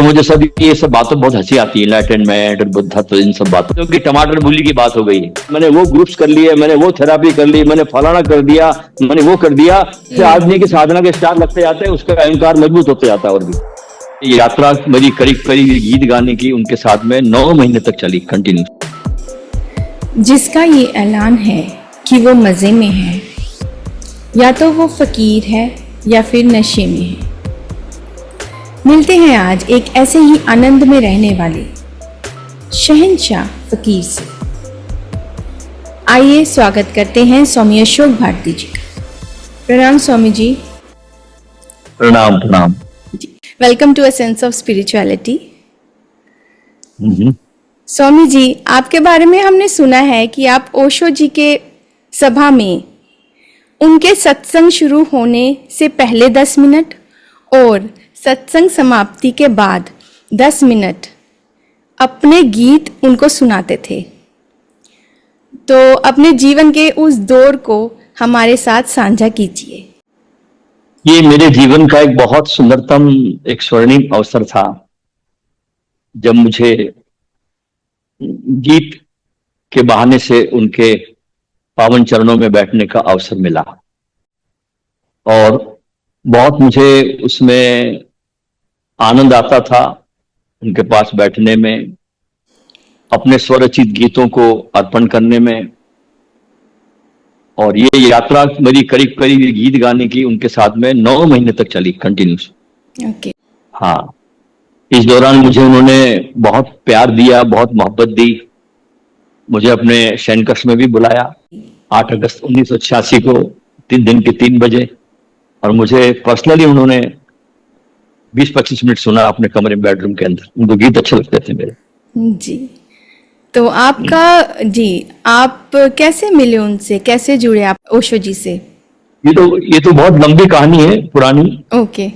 मुझे सब ये सब बातों बहुत हंसी आती है, एनलाइटनमेंट और बुद्धत्व, इन सब बातों क्योंकि टमाटर मूली की बात हो गई है। मैंने वो ग्रुप्स कर लिए, मैंने वो थेरापी कर ली, मैंने फलाना कर दिया, मैंने वो कर दिया। आदमी की साधना के स्टार लगते जाते हैं, उसका अहंकार मजबूत होते जाता है। और भी यात्रा मेरी करीब करीब गीत गाने की उनके साथ में 9 महीने तक चली कंटिन्यू। जिसका ये ऐलान है कि वो मज़े में है, या तो वो फ़कीर है या फिर नशे में है। मिलते हैं आज एक ऐसे ही आनंद में रहने वाले शहंशाह फ़कीर से। आइए स्वागत करते हैं स्वामी अशोक भारती जी का। प्रणाम स्वामी जी। प्रणाम प्रणाम जी, welcome to a sense of spirituality. Swami ji, आपके बारे में हमने सुना है कि आप ओशो जी के सभा में उनके सत्संग शुरू होने से पहले 10 मिनट और सत्संग समाप्ति के बाद 10 मिनट अपने गीत उनको सुनाते थे। तो अपने जीवन के उस दौर को हमारे साथ साझा कीजिए। ये मेरे जीवन का एक बहुत सुंदरतम, एक स्वर्णिम अवसर था जब मुझे गीत के बहाने से उनके पावन चरणों में बैठने का अवसर मिला। और बहुत मुझे उसमें आनंद आता था उनके पास बैठने में, अपने स्वरचित गीतों को अर्पण करने में। और ये यात्रा मेरी करीब करीब गीत गाने की उनके साथ में 9 महीने तक चली कंटिन्यूस। ओके। हाँ, इस दौरान मुझे उन्होंने बहुत प्यार दिया, बहुत मोहब्बत दी। मुझे अपने शयनकक्ष में भी बुलाया 8 अगस्त 1986 को 3 दिन के 3 बजे। और मुझे पर्सनली उन्होंने 20-25 मिनट सुना अपने कमरे में, बेडरूम के अंदर। उनको गीत अच्छे लगते थे मेरे। जी, तो आपका जी, आप कैसे मिले उनसे, कैसे जुड़े आप ओशो जी से? ये तो बहुत लंबी कहानी है, पुरानी। ओके।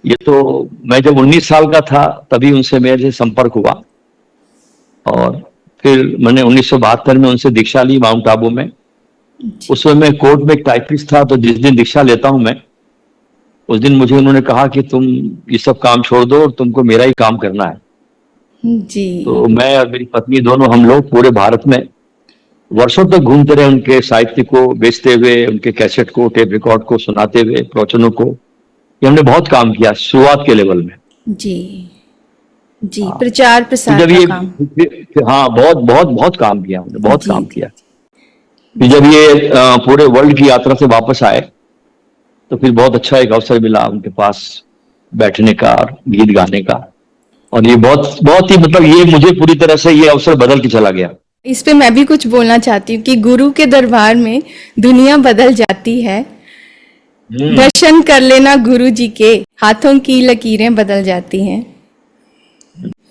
ये तो मैं जब 19 साल का था तभी उनसे मेरे संपर्क हुआ। और फिर मैंने 1972 में उनसे दीक्षा ली माउंट आबू में। उस समय मैं कोर्ट में एक टाइपिस्ट था, तो जिस दिन दीक्षा लेता हूं मैं, उस दिन मुझे उन्होंने कहा कि तुम ये सब काम छोड़ दो और तुमको मेरा ही काम करना है। जी। तो मैं और मेरी पत्नी दोनों, हम लोग पूरे भारत में वर्षों तक घूमते रहे, उनके साहित्य को बेचते हुए, उनके कैसेट को, टेप रिकॉर्ड को सुनाते हुए, प्रवचनों को। ये हमने बहुत काम किया शुरुआत के लेवल में। जी जी, प्रचार प्रसार जब का ये काम। हाँ, बहुत बहुत बहुत काम किया हमने, बहुत जी, काम किया। फिर जब ये पूरे वर्ल्ड की यात्रा से वापस आए तो फिर बहुत अच्छा एक अवसर मिला उनके पास बैठने का और गीत गाने का। और ये बहुत बहुत ही, मतलब ये मुझे पूरी तरह से ये अवसर बदल के चला गया। इस पे मैं भी कुछ बोलना चाहती हूँ कि गुरु के दरबार में दुनिया बदल जाती है। दर्शन कर लेना गुरु जी के, हाथों की लकीरें बदल जाती हैं।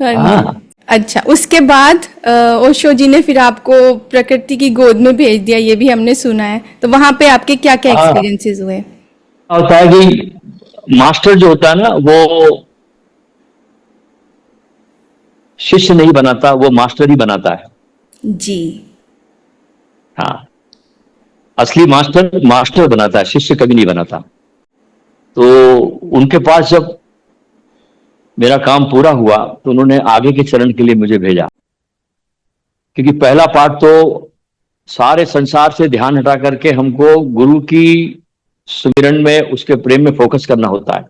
हाँ। अच्छा, उसके बाद ओशो जी ने फिर आपको प्रकृति की गोद में भेज दिया, ये भी हमने सुना है। तो वहां पे आपके क्या क्या एक्सपीरियंसेस हुए? होता है कि मास्टर जो होता है ना, वो शिष्य नहीं बनाता, वो मास्टर ही बनाता है। जी। हाँ, असली मास्टर मास्टर बनाता है, शिष्य कभी नहीं बनाता। तो उनके पास जब मेरा काम पूरा हुआ तो उन्होंने आगे के चरण के लिए मुझे भेजा। क्योंकि पहला पार्ट तो सारे संसार से ध्यान हटा करके हमको गुरु की सुमिरन में, उसके प्रेम में फोकस करना होता है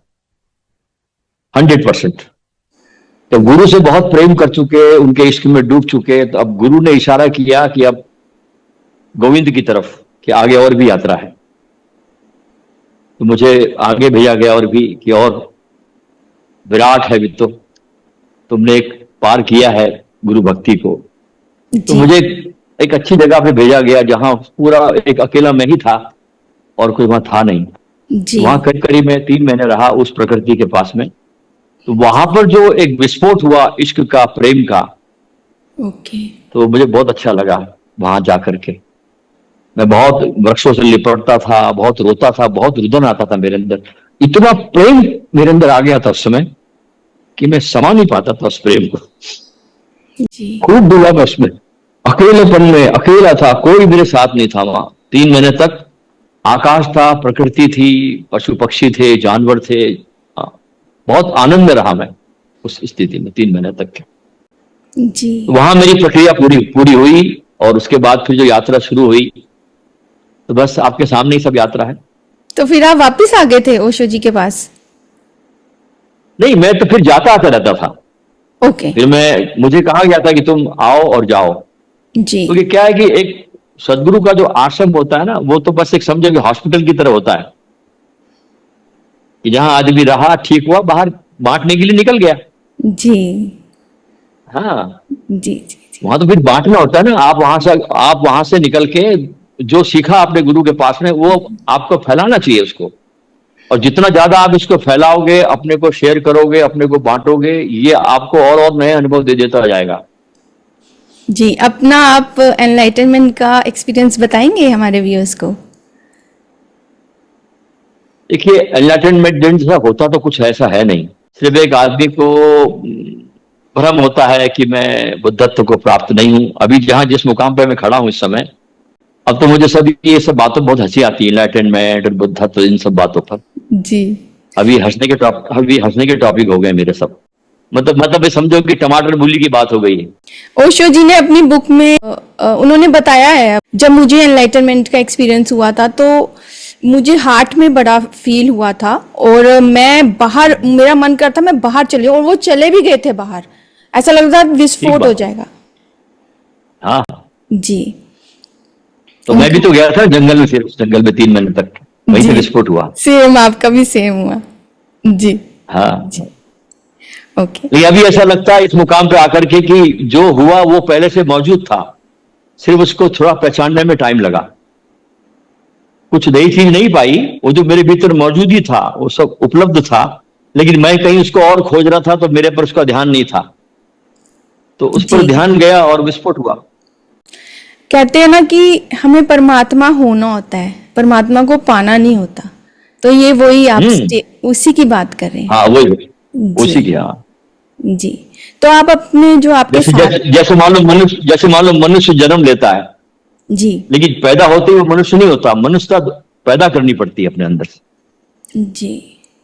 100%। तो गुरु से बहुत प्रेम कर चुके, उनके इश्क में डूब चुके, तो अब गुरु ने इशारा किया कि अब गोविंद की तरफ, कि आगे और भी यात्रा है। तो मुझे आगे भेजा गया और भी, कि और विराट है भी, तो तुमने एक पार किया है गुरु भक्ति को। तो मुझे एक अच्छी जगह पे भेजा गया जहां पूरा एक अकेला मैं ही था और कोई वहां था नहीं। वहां करीब करीब मैं 3 महीने रहा उस प्रकृति के पास में। तो वहां पर जो एक विस्फोट हुआ इश्क का, प्रेम का, तो मुझे बहुत अच्छा लगा वहां जाकर के। मैं बहुत वृक्षों से लिपटता था, बहुत रोता था, बहुत रुदन आता था मेरे अंदर। इतना प्रेम मेरे अंदर आ गया था उस समय कि मैं समा नहीं पाता था उस प्रेम को। खूब डूबा मैं उसमें, अकेलेपन में, अकेला था, कोई मेरे साथ नहीं था वहां 3 महीने तक। आकाश था, प्रकृति थी, पशु पक्षी थे, जानवर थे। बहुत आनंद में रहा मैं उस स्थिति में 3 महीने तक के। जी। वहां मेरी प्रक्रिया पूरी हुई और उसके बाद फिर जो यात्रा शुरू हुई, तो बस आपके सामने ही सब यात्रा है। तो फिर आप वापस आ गए थे ओशो जी के पास? नहीं, मैं तो फिर जाता आता रहता था। ओके। फिर मुझे कहा गया था कि तुम आओ और जाओ, जी। क्योंकि क्या है कि एक सदगुरु का जो आश्रम होता है ना, वो तो बस एक समझो कि हॉस्पिटल की तरह होता है कि जहां आदमी रहा, ठीक हुआ, बाहर बांटने के लिए निकल गया। जी। हाँ, जी। जी। वहां तो फिर बांटना होता है ना। आप वहां से निकल के जो सीखा अपने गुरु के पास में, वो आपको फैलाना चाहिए उसको। और जितना ज्यादा आप इसको फैलाओगे, अपने को शेयर करोगे, अपने को बांटोगे, ये आपको और नए अनुभव दे देता जाएगा। जी, अपना आप एनलाइटनमेंट का एक्सपीरियंस बताएंगे हमारे व्यूअर्स को? देखिए, एनलाइटनमेंट जैसा होता तो कुछ ऐसा है नहीं। सिर्फ एक आदमी को भ्रम होता है कि मैं बुद्धत्व को प्राप्त नहीं हूं। अभी जहां जिस मुकाम पे मैं खड़ा हूं इस समय, अब तो मुझे ये सब बातों बहुत हंसी आती है, एनलाइटनमेंट और बुद्धत्व, इन सब बातों पर। जी। अभी हंसने के टॉपिक हो गए मेरे सब। मतलब ये समझो कि टमाटर मूली की बात हो गई है। ओशो जी ने अपनी बुक में उन्होंने बताया है, जब मुझे एनलाइटनमेंट का एक्सपीरियंस हुआ था तो मुझे हार्ट में बड़ा फील हुआ था और मैं बाहर, मेरा मन करता मैं बाहर चली, और वो चले भी गए थे बाहर। ऐसा लग रहा था विस्फोट हो जाएगा। हाँ, जी। तो मैं भी तो गया था जंगल में, फिर उस जंगल में 3 महीने तक वहीं से विस्फोट हुआ। सेम, आपका भी सेम हुआ। जी। हाँ जी। ओके। ये अभी ऐसा लगता है इस मुकाम पे आकर के कि जो हुआ वो पहले से मौजूद था, सिर्फ उसको थोड़ा पहचानने में टाइम लगा। कुछ नई चीज नहीं पाई, वो जो मेरे भीतर मौजूद ही था वो सब उपलब्ध था, लेकिन मैं कहीं उसको और खोज रहा था, तो मेरे पर उसका ध्यान नहीं था, तो उस पर ध्यान गया और विस्फोट हुआ। कहते हैं ना कि हमें परमात्मा होना होता है, परमात्मा को पाना नहीं होता। तो ये वही आप उसी की बात कर रहे हैं? हाँ, वही उसी की। हाँ जी। तो आप अपने जो आपके जैसे मान लो मनुष्य जन्म लेता है जी, लेकिन पैदा होते ही वो मनुष्य नहीं होता। मनुष्यता पैदा करनी पड़ती है अपने अंदर से। जी।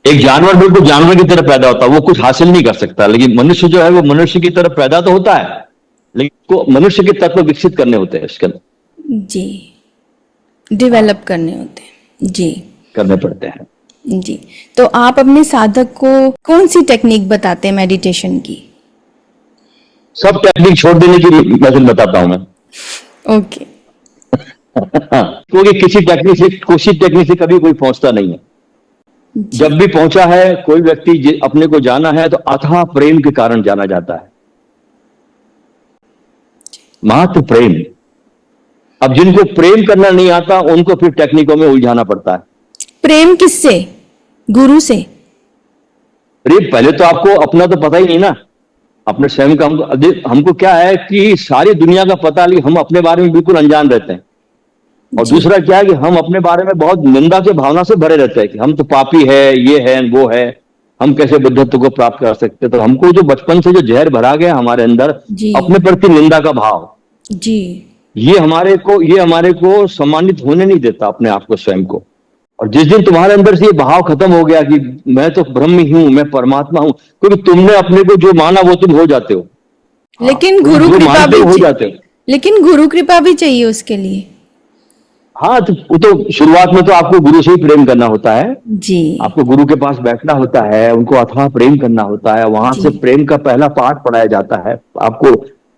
एक जानवर बिल्कुल जानवर की तरह पैदा होता है, वो कुछ हासिल नहीं कर सकता, लेकिन मनुष्य जो है वो मनुष्य की तरह पैदा तो होता है, लेकिन को मनुष्य के तत्व विकसित करने होते हैं उसके अंदर। जी, डेवलप करने होते हैं। जी, करने पड़ते हैं। जी। तो आप अपने साधक को कौन सी टेक्निक बताते हैं मेडिटेशन की? सब टेक्निक छोड़ देने की मेथड बताता हूं मैं। ओके। क्योंकि किसी टेक्निक से कभी कोई पहुंचता नहीं है। जब भी पहुंचा है कोई व्यक्ति, अपने को जाना है तो अथाह प्रेम के कारण जाना जाता है, मात्र प्रेम। अब जिनको प्रेम करना नहीं आता उनको फिर टेक्निकों में उलझाना पड़ता है। प्रेम किससे? गुरु से? प्रेम पहले तो आपको अपना तो पता ही नहीं ना, अपने स्वयं का। हमको क्या है कि सारी दुनिया का पता, लेकिन हम अपने बारे में बिल्कुल अनजान रहते हैं। और दूसरा क्या है कि हम अपने बारे में बहुत निंदा के भावना से भरे रहते हैं कि हम तो पापी है, ये है, वो है, हम कैसे बुद्धत्व को प्राप्त कर सकते। तो हमको जो बचपन से जो जहर भरा गया हमारे अंदर, अपने प्रति निंदा का भाव जी, ये हमारे को सम्मानित होने नहीं देता अपने आप को, स्वयं को। और जिस दिन तुम्हारे अंदर से ये भाव खत्म हो गया कि मैं तो ब्रह्म ही हूं, मैं परमात्मा हूं, क्योंकि तुमने अपने को जो माना वो तुम हो जाते हो। लेकिन गुरु कृपा भी हो जाते हो। लेकिन गुरु कृपा भी चाहिए उसके लिए। हाँ, तो वो तो शुरुआत में तो आपको गुरु से ही प्रेम करना होता है जी। आपको गुरु के पास बैठना होता है, उनको अथाह प्रेम करना होता है, वहां से प्रेम का पहला पाठ पढ़ाया जाता है, आपको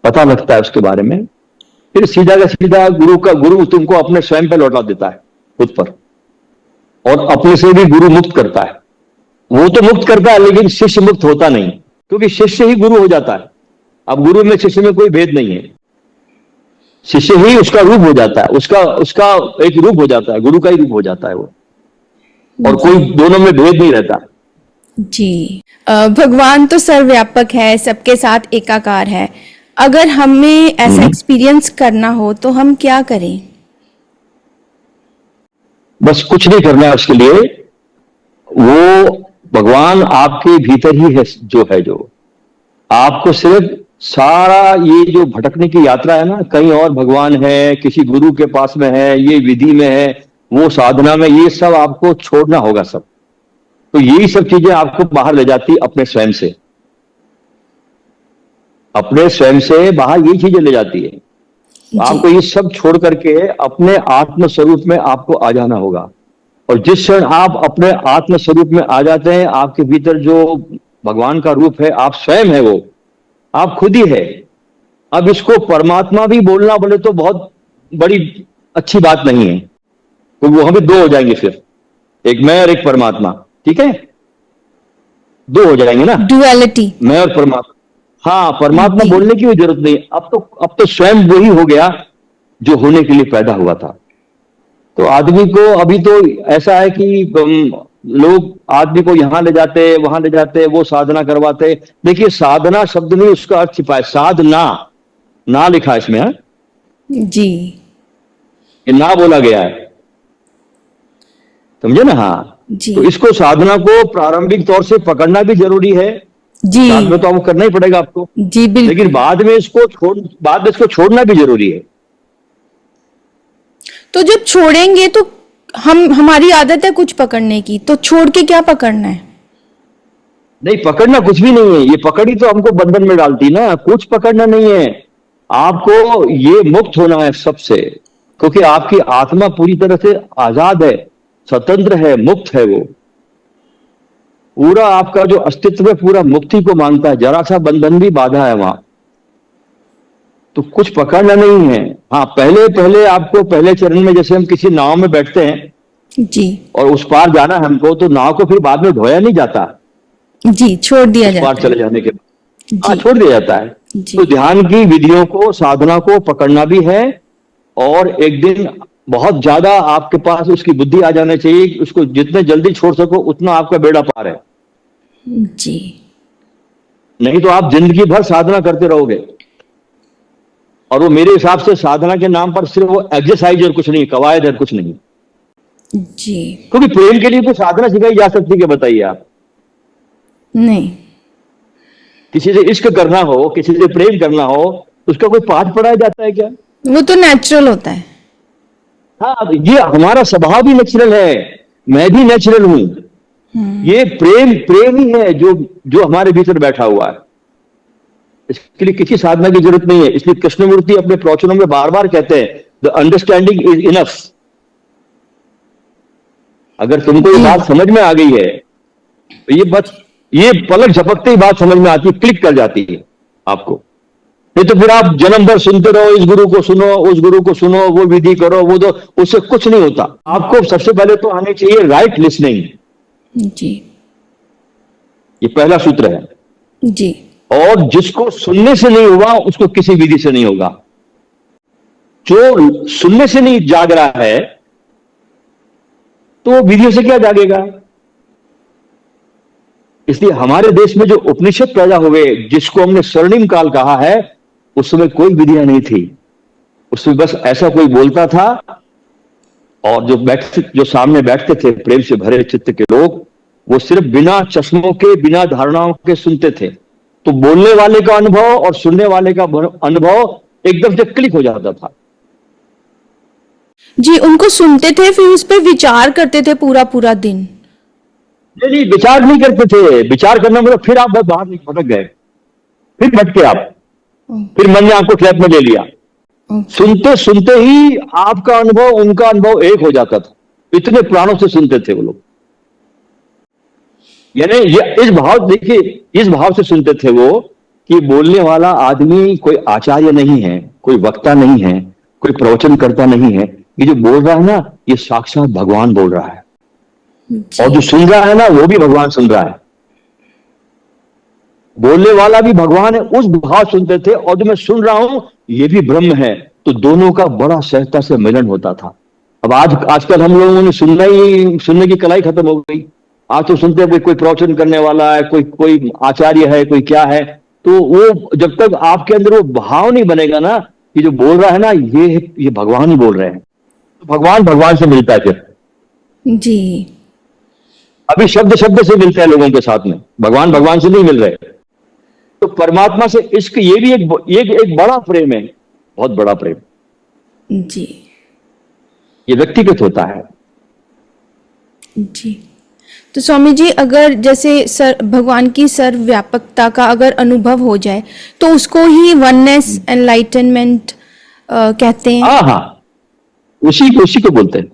पता लगता है उसके बारे में। फिर सीधा का सीधा गुरु तुमको अपने स्वयं पे लौटा देता है, खुद पर। और अपने से भी गुरु मुक्त करता है। वो तो मुक्त करता है लेकिन शिष्य मुक्त होता नहीं, क्योंकि शिष्य ही गुरु हो जाता है। अब गुरु में शिष्य में कोई भेद नहीं है, शिष्य ही उसका रूप हो जाता है, उसका एक रूप हो जाता है, गुरु का ही रूप हो जाता है वो। और कोई दोनों में भेद नहीं रहता जी। भगवान तो सर्वव्यापक है, सबके साथ एकाकार है। अगर हमें ऐसा एक्सपीरियंस करना हो तो हम क्या करें? बस कुछ नहीं करना है उसके लिए। वो भगवान आपके भीतर ही है, जो आपको सिर्फ सारा ये जो भटकने की यात्रा है ना, कहीं और भगवान है, किसी गुरु के पास में है, ये विधि में है, वो साधना में, ये सब आपको छोड़ना होगा सब। तो यही सब चीजें आपको बाहर ले जाती अपने स्वयं से। अपने स्वयं से बाहर यही चीजें ले जाती है। जी आपको ये सब छोड़ करके अपने आत्म स्वरूप में आपको आ जाना होगा। और जिस क्षण आप अपने आत्म स्वरूप में आ जाते हैं, आपके भीतर जो भगवान का रूप है, आप स्वयं है, वो आप खुद ही है। अब इसको परमात्मा भी बोलना बोले तो बहुत बड़ी अच्छी बात नहीं है, तो वो हम भी दो हो जाएंगे फिर, एक मैं और एक परमात्मा। ठीक है, दो हो जाएंगे ना, डुअलिटी। मैं और परमात्मा। हाँ, परमात्मा जी बोलने की भी जरूरत नहीं। अब तो स्वयं वही हो गया जो होने के लिए पैदा हुआ था। तो आदमी को अभी तो ऐसा है कि लोग आदमी को यहां ले जाते, वहां ले जाते, वो साधना करवाते। देखिए, साधना शब्द नहीं, उसका अर्थ छिपा है साधना, ना लिखा है इसमें, हाँ? जी ये ना बोला गया है, समझे ना? हाँ, जी तो इसको साधना को प्रारंभिक तौर से पकड़ना भी जरूरी है। जी साथ में तो आपको करना ही पड़ेगा आपको, जी लेकिन बिल्कुल। बाद में इसको छोड़ना भी जरूरी है। तो जब छोड़ेंगे तो हमारी आदत है कुछ पकड़ने की, तो छोड़ के क्या पकड़ना है? नहीं, पकड़ना कुछ भी नहीं है, ये पकड़ी तो हमको बंधन में डालती ना। कुछ पकड़ना नहीं है, आपको ये मुक्त होना है सबसे, क्योंकि आपकी आत्मा पूरी तरह से आजाद है, स्वतंत्र है, मुक्त है। वो पूरा आपका जो अस्तित्व है पूरा मुक्ति को मांगता है, जरा सा बंधन भी बाधा है वहां। तो कुछ पकड़ना नहीं है। हाँ, पहले पहले आपको पहले चरण में जैसे हम किसी नाव में बैठते हैं जी और उस पार जाना है हमको, तो नाव को फिर बाद में ढोया नहीं जाता, जी छोड़ दिया उस पार जाता है। चले जाने के बाद। हाँ, जी छोड़ दिया जाता है। जी तो ध्यान की विधियों को, साधना को पकड़ना भी है, और एक दिन बहुत ज्यादा आपके पास उसकी बुद्धि आ जानी चाहिए। उसको जितने जल्दी छोड़ सको उतना आपका बेड़ा पार है। जी नहीं तो आप जिंदगी भर साधना करते रहोगे, और वो मेरे हिसाब से साधना के नाम पर सिर्फ वो एक्सरसाइज और कुछ नहीं, कवायद है कुछ नहीं। जी क्योंकि प्रेम के लिए कोई साधना सिखाई जा सकती है? बताइए आप। नहीं। किसी से इश्क करना हो, किसी से प्रेम करना हो, उसका कोई पाठ पढ़ाया जाता है क्या? वो तो नेचुरल होता है। हाँ, तो ये हमारा स्वभाव भी नेचुरल है, मैं भी नेचुरल हूं। ये प्रेम प्रेम ही है जो जो हमारे भीतर बैठा हुआ है। इसके लिए किसी साधना की जरूरत नहीं है। इसलिए कृष्णमूर्ति अपने प्रवचनों में बार बार कहते हैं, द अंडरस्टैंडिंग इज इनफ। अगर तुमको ये जी बात समझ में आ गई है, तो ये पलक झपकते ही बात समझ में आती है, क्लिक कर जाती है आपको। नहीं तो फिर आप जन्म भर सुनते रहो, इस गुरु को सुनो, उस गुरु को सुनो, वो विधि करो, वो दो, उससे कुछ नहीं होता। आपको सबसे पहले तो आनी चाहिए राइट लिसनिंग। जी ये पहला सूत्र है। जी और जिसको सुनने से नहीं हुआ उसको किसी विधि से नहीं होगा। जो सुनने से नहीं जाग रहा है तो विधियों से क्या जागेगा? इसलिए हमारे देश में जो उपनिषद पैदा हुए, जिसको हमने स्वर्णिम काल कहा है, उस समय कोई विधियां नहीं थी। उसमें बस ऐसा कोई बोलता था, और जो सामने बैठते थे प्रेम से भरे चित्त के लोग, वो सिर्फ बिना चश्मों के, बिना धारणाओं के सुनते थे। तो बोलने वाले का अनुभव और सुनने वाले का अनुभव एकदम से क्लिक हो जाता था। जी उनको सुनते थे, फिर उस पर विचार करते थे पूरा पूरा दिन। नहीं नहीं, विचार नहीं करते थे। विचार करना मतलब फिर आप बाहर नहीं, भटक गए, फिर भटके आप, फिर मन ने आपको ट्रैप में ले लिया। सुनते सुनते ही आपका अनुभव उनका अनुभव एक हो जाता था। इतने प्राणों से सुनते थे वो लोग। यानी ये इस भाव, देखिए, इस भाव से सुनते थे वो कि बोलने वाला आदमी कोई आचार्य नहीं है, कोई वक्ता नहीं है, कोई प्रवचन करता नहीं है। ये जो बोल रहा है ना, ये साक्षात भगवान बोल रहा है। और जो सुन रहा है ना, वो भी भगवान सुन रहा है। बोलने वाला भी भगवान है, उस भाव सुनते थे। और जो मैं सुन रहा हूं ये भी ब्रह्म है। तो दोनों का बड़ा सहजता से मिलन होता था। अब आजकल हम लोगों ने सुनने की कला ही खत्म हो गई। आज तो सुनते हैं कोई प्रवचन करने वाला है, कोई आचार्य है, कोई क्या है। तो वो जब तक आपके अंदर वो भाव नहीं बनेगा ना, ये जो बोल रहा है ना, ये भगवान ही बोल रहे हैं, तो भगवान भगवान से मिलता है फिर। जी अभी शब्द शब्द से मिलता है लोगों के साथ में, भगवान भगवान से नहीं मिल रहे। तो परमात्मा से इश्क, ये भी एक बड़ा प्रेम है, बहुत बड़ा प्रेम। जी ये व्यक्तिगत होता है। जी तो स्वामी जी, अगर जैसे भगवान की सर्वव्यापकता का अगर अनुभव हो जाए तो उसको ही वननेस एनलाइटनमेंट कहते हैं। हाँ हाँ, उसी को बोलते हैं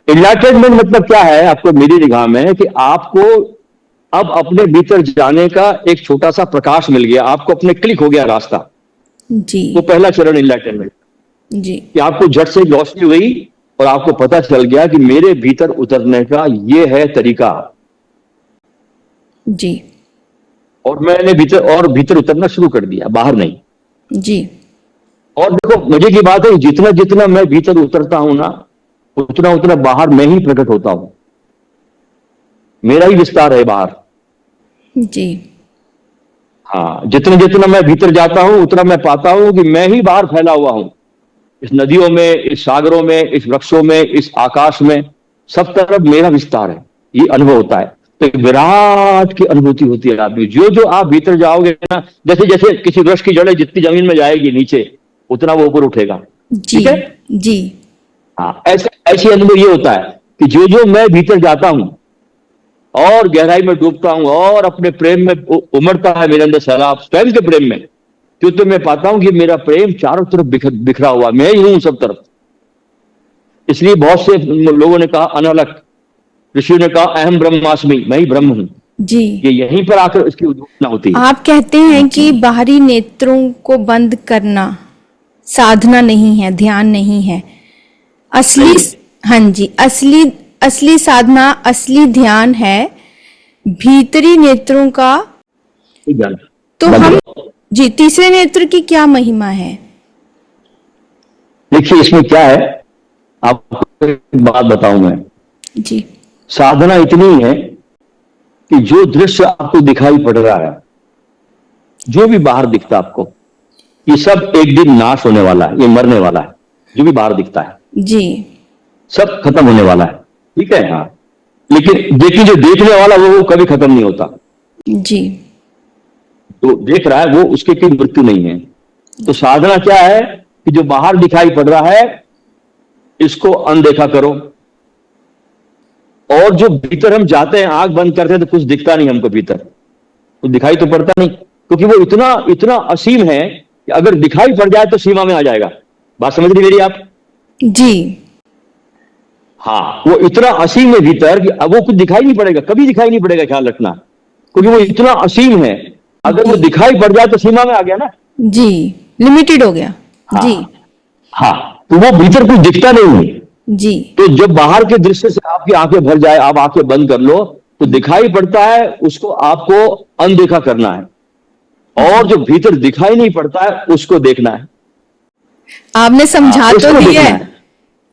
एनलाइटनमेंट। मतलब क्या है, आपको मेरी निगाह में कि आपको अब अपने भीतर जाने का एक छोटा सा प्रकाश मिल गया, आपको अपने क्लिक हो गया रास्ता। जी वो पहला चरण एनलाइटनमेंट, जी कि आपको झट से रोशनी हुई और आपको पता चल गया कि मेरे भीतर उतरने का ये है तरीका, जी और मैंने भीतर उतरना शुरू कर दिया, बाहर नहीं। जी और देखो मजे की बात है, जितना जितना मैं भीतर उतरता हूं ना, उतना उतना बाहर मैं ही प्रकट होता हूं, मेरा ही विस्तार है बाहर। जी हाँ, जितना जितना मैं भीतर जाता हूं उतना मैं पाता हूं कि मैं ही बाहर फैला हुआ हूं, इस नदियों में, इस सागरों में, इस वृक्षों में, इस आकाश में, सब तरफ मेरा विस्तार है। ये अनुभव होता है, तो एक विराट की अनुभूति होती है आदमी। जो जो आप भीतर जाओगे ना, जैसे जैसे किसी वृक्ष की जड़ें जितनी जमीन में जाएगी नीचे, उतना वो ऊपर उठेगा। जी ठीक है। जी हाँ, ऐसे अनुभव ये होता है कि जो जो मैं भीतर जाता हूं और गहराई में डूबता हूं और अपने प्रेम में उमड़ता है मेरे अंदर सैलाब, स्वयं के प्रेम में, तो मैं पाता हूं कि मेरा प्रेम चारों तरफ बिखरा हुआ, मैं ही हूं सब तरफ। इसलिए बहुत से लोगों ने कहा अनलक, ऋषियों ने कहा अहम ब्रह्मास्मि, मैं ही ब्रह्म हूं। जी। ये यहीं पर आकर इसकी उद्घोषणा होती है। आप कहते हैं कि बाहरी नेत्रों को बंद करना साधना नहीं है, ध्यान नहीं है। असली, हाँ जी, असली साधना, असली ध्यान है भीतरी नेत्रों का। तो हम जी, तीसरे नेत्र की क्या महिमा है? देखिए इसमें क्या है, आपको एक बात बताऊं मैं। जी साधना इतनी है कि जो दृश्य आपको दिखाई पड़ रहा है, जो भी बाहर दिखता है आपको, ये सब एक दिन नाश होने वाला है, ये मरने वाला है। जो भी बाहर दिखता है जी सब खत्म होने वाला है, ठीक है। हाँ, लेकिन देखिए जो देखने वाला वो कभी खत्म नहीं होता। जी तो देख रहा है वो, उसके कोई मृत्यु नहीं है। तो साधना क्या है कि जो बाहर दिखाई पड़ रहा है इसको अनदेखा करो, और जो भीतर हम जाते हैं, आंख बंद करते हैं तो कुछ दिखता नहीं हमको भीतर, तो दिखाई तो पड़ता नहीं, क्योंकि वो इतना इतना असीम है कि अगर दिखाई पड़ जाए तो सीमा में आ जाएगा। बात समझ रही मेरी आप? जी हाँ, वो इतना असीम है भीतर कि अब वो कुछ दिखाई नहीं पड़ेगा, कभी दिखाई नहीं पड़ेगा, ख्याल रखना, क्योंकि वो इतना असीम है। अगर वो दिखाई पड़ जाए तो सीमा में आ गया ना। जी, लिमिटेड हो गया। हाँ, जी हाँ, तो वो भीतर कुछ दिखता नहीं है। जी तो जब बाहर के दृश्य से आपकी आंखें भर जाए, आप आंखें बंद कर लो, तो दिखाई पड़ता है उसको आपको अनदेखा करना है, और जो भीतर दिखाई नहीं पड़ता है उसको देखना है। आपने समझा तो दिया है,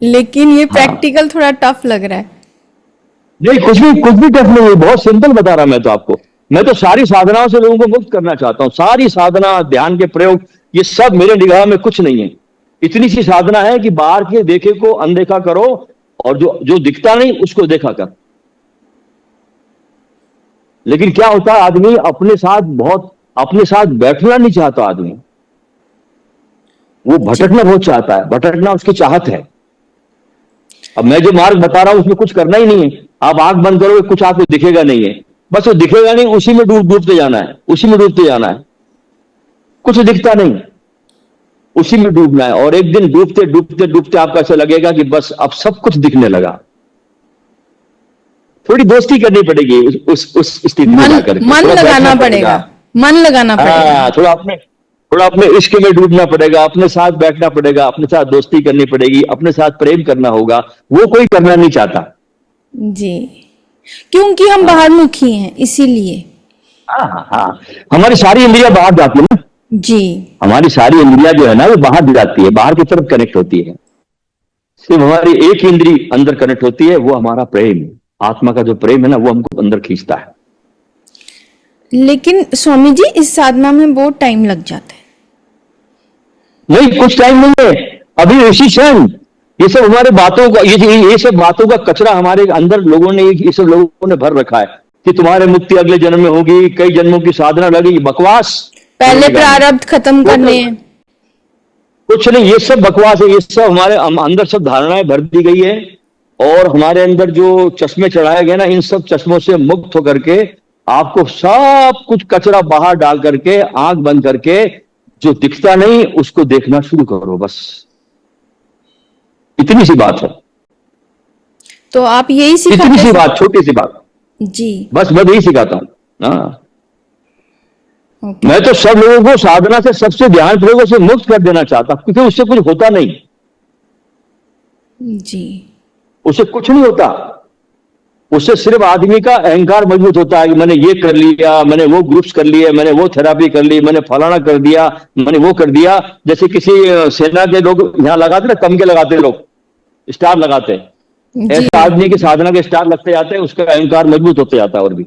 लेकिन ये हाँ। प्रैक्टिकल थोड़ा टफ लग रहा है। नहीं, कुछ भी टफ नहीं है, बहुत सिंपल बता रहा मैं तो आपको। मैं तो सारी साधनाओं से लोगों को मुक्त करना चाहता हूं। सारी साधना, ध्यान के प्रयोग, ये सब मेरे निगाह में कुछ नहीं है। इतनी सी साधना है कि बाहर के देखे को अनदेखा करो, और जो जो दिखता नहीं उसको देखा कर। लेकिन क्या होता है, आदमी अपने साथ बैठना नहीं चाहता। आदमी वो भटकना बहुत चाहता है, भटकना उसकी चाहत है। अब मैं जो मार्ग बता रहा हूं उसमें कुछ करना ही नहीं है। आप आंख बंद करोगे, कुछ आपको दिखेगा नहीं है, बस वो दिखेगा नहीं, उसी में डूबते जाना है, उसी में डूबते जाना है। कुछ दिखता नहीं, उसी में डूबना है। और एक दिन डूबते डूबते डूबते आपको ऐसा लगेगा कि बस अब सब कुछ दिखने लगा। थोड़ी दोस्ती करनी पड़ेगी उस स्थिति में जाकर, मन लगाना पड़ेगा, मन लगाना पड़ेगा। थोड़ा अपने इश्क में डूबना पड़ेगा, अपने साथ बैठना पड़ेगा, अपने साथ दोस्ती करनी पड़ेगी, अपने साथ प्रेम करना होगा। वो कोई करना नहीं चाहता जी, क्योंकि हम बाहर मुखी हैं, इसीलिए। हाँ, हमारी सारी इंद्रियां बाहर जाती है ना। जी, हमारी सारी इंद्रियां जो है ना वो बाहर जाती है, बाहर की तरफ कनेक्ट होती है। सिर्फ हमारी एक इंद्री अंदर कनेक्ट होती है, वो हमारा प्रेम, आत्मा का जो प्रेम है ना, वो हमको अंदर खींचता है। लेकिन स्वामी जी, इस साधना में बहुत टाइम लग जाता है। नहीं, कुछ टाइम नहीं है, अभी उसी क्षण। ये सब हमारे बातों का, ये सब बातों का कचरा हमारे अंदर लोगों ने, ये सब लोगों ने भर रखा है कि तुम्हारे मुक्ति अगले जन्म में होगी, कई जन्मों की साधना लगी। बकवास। पहले प्रारब्ध खत्म करने हैं। कुछ नहीं, ये सब बकवास है। ये सब हमारे अंदर सब धारणाएं भर दी गई है और हमारे अंदर जो चश्मे चढ़ाए गए ना, इन सब चश्मों से मुक्त होकर के आपको सब कुछ कचरा बाहर डाल करके आंख बंद करके जो दिखता नहीं उसको देखना शुरू करो, बस इतनी सी बात है। तो आप यही इतनी सिखाते सी हैं? बात, छोटी सी बात, जी। बस मैं यही सिखाता हूँ। हाँ, ओके। मैं तो सब लोगों को साधना से, सबसे ध्यान प्रयोगों से मुक्त कर देना चाहता हूं, क्योंकि उससे कुछ होता नहीं, जी। उससे कुछ नहीं होता। उससे सिर्फ आदमी का अहंकार मजबूत होता है कि मैंने ये कर लिया, मैंने वो ग्रुप्स कर लिए, मैंने वो थेरापी कर ली, मैंने फलाना कर दिया, मैंने वो कर दिया। जैसे किसी सेना के लोग यहाँ लगाते ना, तमगे लगाते लोग, स्टार लगाते हैं, जी। ऐसे आदमी की साधना के स्टार लगते जाते हैं, उसका अहंकार मजबूत होते जाता है। और भी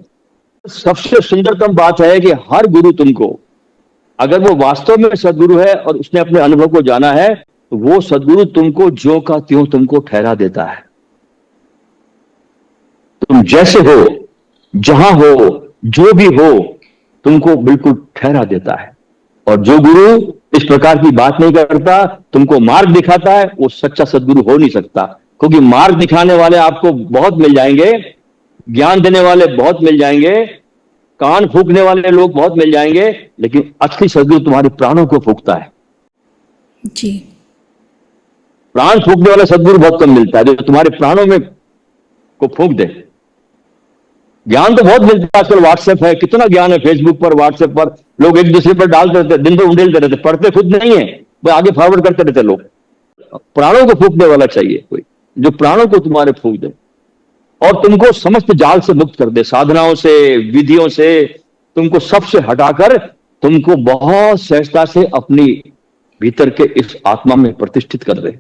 सबसे सुंदरतम बात है कि हर गुरु तुमको, अगर वो वास्तव में सदगुरु है और उसने अपने अनुभव को जाना है, तो वो सदगुरु तुमको ज्यों का त्यों तुमको ठहरा देता है। तुम जैसे हो, जहां हो, जो भी हो, तुमको बिल्कुल ठहरा देता है। और जो गुरु इस प्रकार की बात नहीं करता, तुमको मार्ग दिखाता है, वो सच्चा सदगुरु हो नहीं सकता। क्योंकि मार्ग दिखाने वाले आपको बहुत मिल जाएंगे, ज्ञान देने वाले बहुत मिल जाएंगे, कान फूकने वाले लोग बहुत मिल जाएंगे, लेकिन असली सदगुरु तुम्हारे प्राणों को फूकता है। जी। प्राण फूकने वाला सदगुरु बहुत कम मिलता है, जो तुम्हारे प्राणों में को फूक दे। ज्ञान तो बहुत मिलता है आजकल, व्हाट्सएप है, कितना ज्ञान है फेसबुक पर, व्हाट्सएप पर लोग एक दूसरे पर डालते रहते, दिन भर उंडेलते रहते, पढ़ते खुद नहीं है, वो आगे फॉरवर्ड करते रहते लोग। प्राणों को फूकने वाला चाहिए कोई, जो प्राणों को तुम्हारे फूक दे और तुमको समस्त जाल से मुक्त कर दे, साधनाओं से, विधियों से, तुमको सबसे हटाकर तुमको बहुत सहजता से अपनी भीतर के इस आत्मा में प्रतिष्ठित कर दे।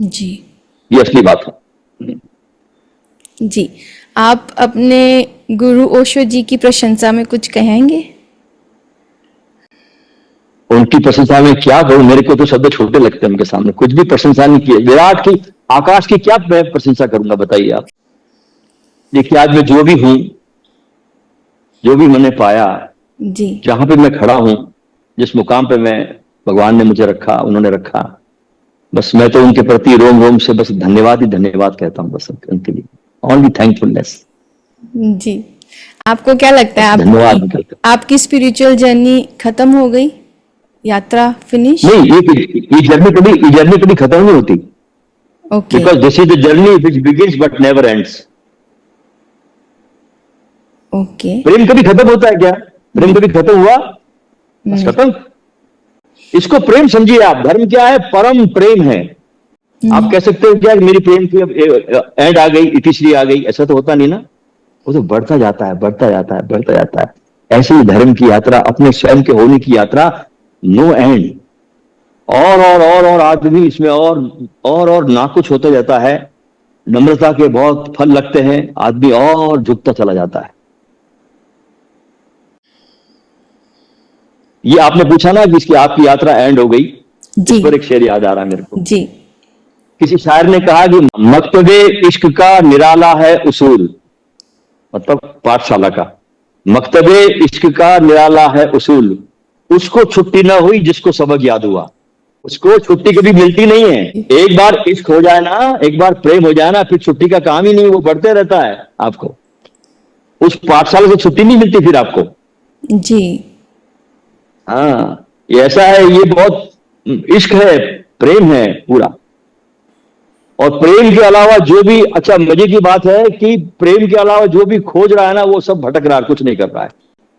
जी। ये असली बात है। जी। आप अपने गुरु ओशो जी की प्रशंसा में कुछ कहेंगे? उनकी प्रशंसा में क्या करूं, मेरे को तो शब्द छोटे लगते हैं उनके सामने, कुछ भी प्रशंसा नहीं की। विराट की, आकाश की क्या मैं प्रशंसा करूंगा, बताइए आप। देखिए आज मैं जो भी हूं, जो भी मैंने पाया, जी। जहां पे मैं खड़ा हूं, जिस मुकाम पे मैं, भगवान ने मुझे रखा, उन्होंने रखा, बस मैं तो उनके प्रति रोम रोम से बस धन्यवाद ही धन्यवाद कहता हूं, बस उनके लिए ओनली थैंकफुलनेस। जी। आपको क्या लगता है, धन्यवाद आपकी निकलता आपकी स्पिरिचुअल जर्नी खत्म हो गई, यात्रा फिनिश? नहीं, ये जर्नी कभी खत्म नहीं होती, okay. Because this is the journey which begins but never ends. Okay. प्रेम कभी खत्म होता है क्या? प्रेम कभी खत्म हुआ? बस खत्म। इसको प्रेम समझिए आप। धर्म क्या है? परम प्रेम है। आप कह सकते हो क्या मेरी प्रेम की एंड आ गई, इतिश्री आ गई? ऐसा तो होता नहीं ना, वो तो बढ़ता जाता है, बढ़ता जाता है, बढ़ता जाता है। ऐसे ही धर्म की यात्रा, अपने स्वयं के होने की यात्रा, नो एंड। और आदमी इसमें और ना कुछ होता जाता है। नम्रता के बहुत फल लगते हैं, आदमी और झुकता चला जाता है। ये आपने पूछा ना कि इसकी आपकी यात्रा एंड हो गई, जी। इस पर एक शेर याद आ रहा है मेरे को। जी। किसी शायर ने कहा कि मकतबे इश्क का निराला है उसूल, मतलब पाठशाला का। मकतबे इश्क का निराला है उसूल, उसको छुट्टी ना हुई जिसको सबक याद हुआ। उसको छुट्टी कभी मिलती नहीं है। एक बार इश्क हो जाए ना, एक बार प्रेम हो जाए ना, फिर छुट्टी का काम ही नहीं, वो बढ़ते रहता है। आपको उस पाठशाला से छुट्टी नहीं मिलती फिर आपको। जी। हाँ, ये ऐसा है, ये बहुत इश्क है, प्रेम है पूरा। और प्रेम के अलावा जो भी, अच्छा मजे की बात है कि प्रेम के अलावा जो भी खोज रहा है ना, वो सब भटक रहा है, कुछ नहीं कर रहा है।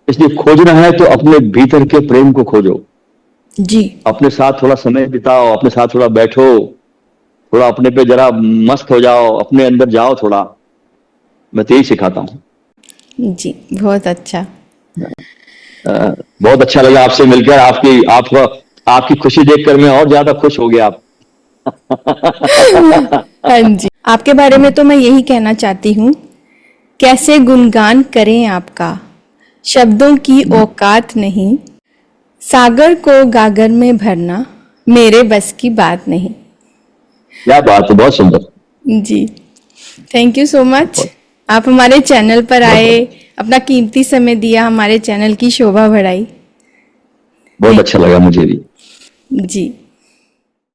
इसलिए खोजना है तो अपने भीतर के प्रेम को खोजो। जी। अपने साथ थोड़ा समय बिताओ, अपने साथ थोड़ा बैठो, थोड़ा अपने पे जरा मस्त हो जाओ, अपने अंदर जाओ थोड़ा। मैं तो यही सिखाता हूँ। जी। बहुत अच्छा। बहुत अच्छा लगा आपसे मिलकर। आपकी खुशी देखकर मैं और ज्यादा खुश हो गया। आप हाँ जी। आपके बारे में तो मैं यही कहना चाहती हूँ, कैसे गुणगान करें आपका, शब्दों की औकात नहीं, सागर को गागर में भरना मेरे बस की बात नहीं। क्या बात है, बहुत सुंदर। जी। Thank you so much. आप हमारे चैनल पर आए, अपना कीमती समय दिया, हमारे चैनल की शोभा बढ़ाई। बहुत अच्छा लगा मुझे भी। जी।